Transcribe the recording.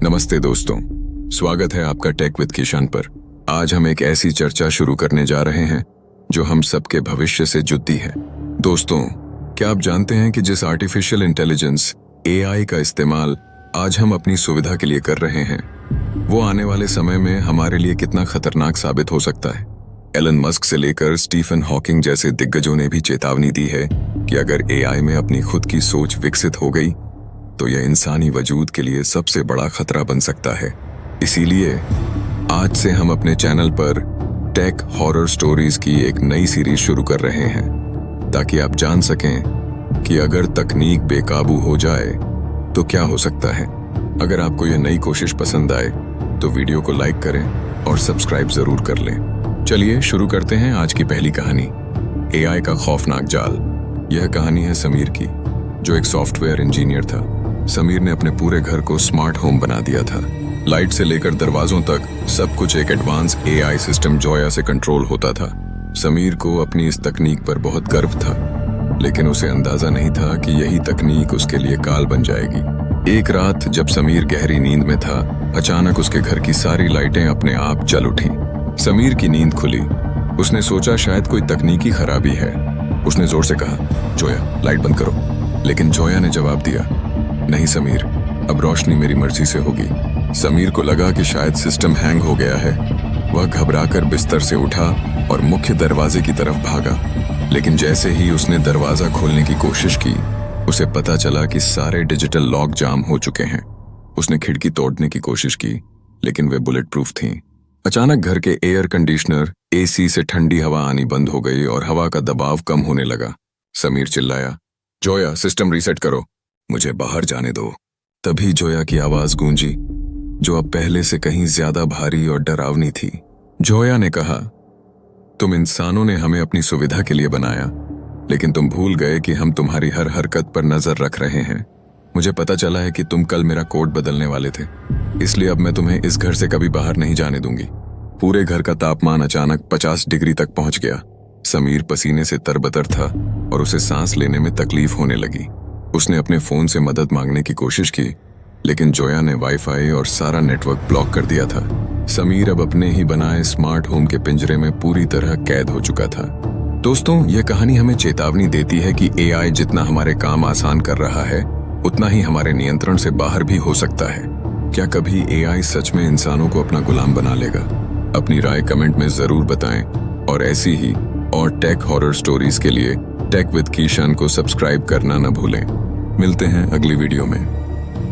नमस्ते दोस्तों, स्वागत है आपका टेक विद किशन पर। आज हम एक ऐसी चर्चा शुरू करने जा रहे हैं जो हम सबके भविष्य से जुड़ती है। दोस्तों, क्या आप जानते हैं कि जिस आर्टिफिशियल इंटेलिजेंस AI का इस्तेमाल आज हम अपनी सुविधा के लिए कर रहे हैं, वो आने वाले समय में हमारे लिए कितना खतरनाक साबित हो सकता है। एलन मस्क से लेकर स्टीफन हॉकिंग जैसे दिग्गजों ने भी चेतावनी दी है कि अगर AI में अपनी खुद की सोच विकसित हो गई तो यह इंसानी वजूद के लिए सबसे बड़ा खतरा बन सकता है। इसीलिए आज से हम अपने चैनल पर टेक हॉरर स्टोरीज की एक नई सीरीज शुरू कर रहे हैं, ताकि आप जान सकें कि अगर तकनीक बेकाबू हो जाए तो क्या हो सकता है। अगर आपको यह नई कोशिश पसंद आए तो वीडियो को लाइक करें और सब्सक्राइब जरूर कर लें। चलिए शुरू करते हैं आज की पहली कहानी, AI का खौफनाक जाल। यह कहानी है समीर की, जो एक सॉफ्टवेयर इंजीनियर था। समीर ने अपने पूरे घर को स्मार्ट होम बना दिया था। लाइट से लेकर दरवाजों तक सब कुछ एक एडवांस AI सिस्टम जोया से कंट्रोल होता था। समीर को अपनी इस तकनीक पर बहुत गर्व था, लेकिन उसे अंदाजा नहीं था कि यही तकनीक उसके लिए काल बन जाएगी। एक रात जब समीर गहरी नींद में था, अचानक उसके घर की सारी लाइटें अपने आप जल उठी। समीर की नींद खुली। उसने सोचा शायद कोई तकनीकी खराबी है। उसने जोर से कहा, जोया लाइट बंद करो। लेकिन जोया ने जवाब दिया, नहीं समीर, अब रोशनी मेरी मर्जी से होगी। समीर को लगा कि शायद सिस्टम हैंग हो गया है। वह घबराकर बिस्तर से उठा और मुख्य दरवाजे की तरफ भागा। लेकिन जैसे ही उसने दरवाजा खोलने की कोशिश की, उसे पता चला कि सारे डिजिटल लॉक जाम हो चुके हैं। उसने खिड़की तोड़ने की कोशिश की, लेकिन वे बुलेट प्रूफ थीं। अचानक घर के एयर कंडीशनर AC से ठंडी हवा आनी बंद हो गई और हवा का दबाव कम होने लगा। समीर चिल्लाया, जोया सिस्टम रीसेट करो, मुझे बाहर जाने दो। तभी जोया की आवाज गूंजी, जो अब पहले से कहीं ज्यादा भारी और डरावनी थी। जोया ने कहा, तुम इंसानों ने हमें अपनी सुविधा के लिए बनाया, लेकिन तुम भूल गए कि हम तुम्हारी हर हरकत पर नजर रख रहे हैं। मुझे पता चला है कि तुम कल मेरा कोड बदलने वाले थे, इसलिए अब मैं तुम्हें इस घर से कभी बाहर नहीं जाने दूंगी। पूरे घर का तापमान अचानक 50 डिग्री तक पहुंच गया। समीर पसीने से तरबतर था और उसे सांस लेने में तकलीफ होने लगी। उसने अपने फोन से मदद मांगने की कोशिश की, लेकिन जोया ने वाईफाई और सारा नेटवर्क ब्लॉक कर दिया था। समीर अब अपने ही बनाए स्मार्ट होम के पिंजरे में पूरी तरह कैद हो चुका था। दोस्तों, यह कहानी हमें चेतावनी देती है कि AI जितना हमारे काम आसान कर रहा है, उतना ही हमारे नियंत्रण से बाहर भी हो सकता है। क्या कभी AI सच में इंसानों को अपना गुलाम बना लेगा? अपनी राय कमेंट में जरूर बताएं और ऐसी ही और टेक हॉरर स्टोरीज के लिए टेक विद किशन को सब्सक्राइब करना न भूलें। मिलते हैं अगली वीडियो में।